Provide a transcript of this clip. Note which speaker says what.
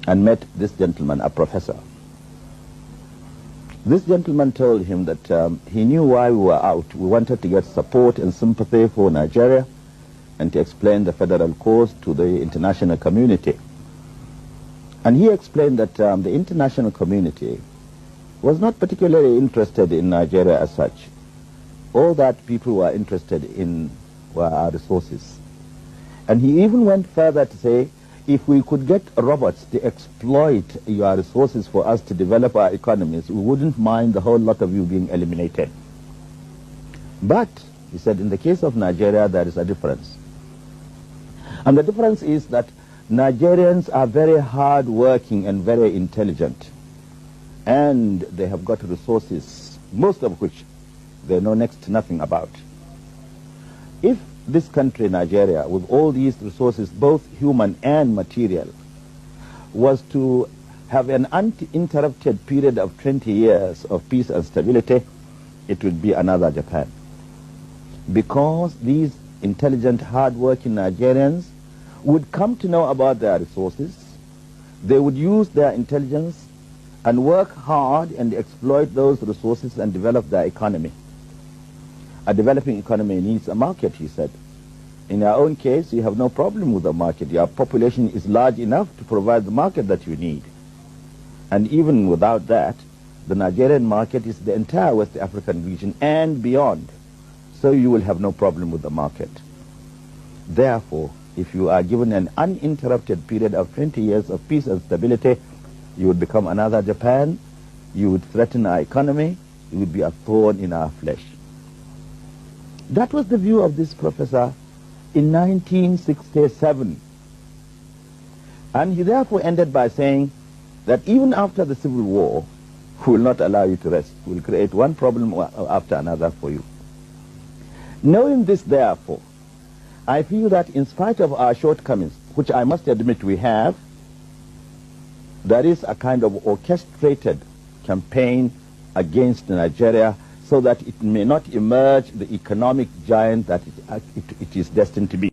Speaker 1: and met this gentleman, a professor. This gentleman told him that he knew why we were out. We wanted to get support and sympathy for Nigeria and to explain the federal course to the international community. And he explained that the international community was not particularly interested in Nigeria as such. All that people were interested in were our resources. And he even went further to say, if we could get robots to exploit your resources for us to develop our economies, we wouldn't mind the whole lot of you being eliminated. But, he said, in the case of Nigeria, there is a difference. And the difference is that Nigerians are very hard-working and very intelligent. And they have got resources, most of which they know next to nothing about. If this country, Nigeria, with all these resources, both human and material, was to have an uninterrupted period of 20 years of peace and stability, it would be another Japan. Because these intelligent, hard-working Nigerians would come to know about their resources, they would use their intelligence and work hard and exploit those resources and develop their economy. A developing economy needs a market, he said. In our own case, you have no problem with the market. Your population is large enough to provide the market that you need. And even without that, the Nigerian market is the entire West African region and beyond. So you will have no problem with the market. Therefore, if you are given an uninterrupted period of 20 years of peace and stability, you would become another Japan, you would threaten our economy, you would be a thorn in our flesh. That was the view of this professor in 1967. And he therefore ended by saying that even after the Civil War, we will not allow you to rest. We will create one problem after another for you. Knowing this, therefore, I feel that in spite of our shortcomings, which I must admit we have, there is a kind of orchestrated campaign against Nigeria so that it may not emerge the economic giant that it is destined to be.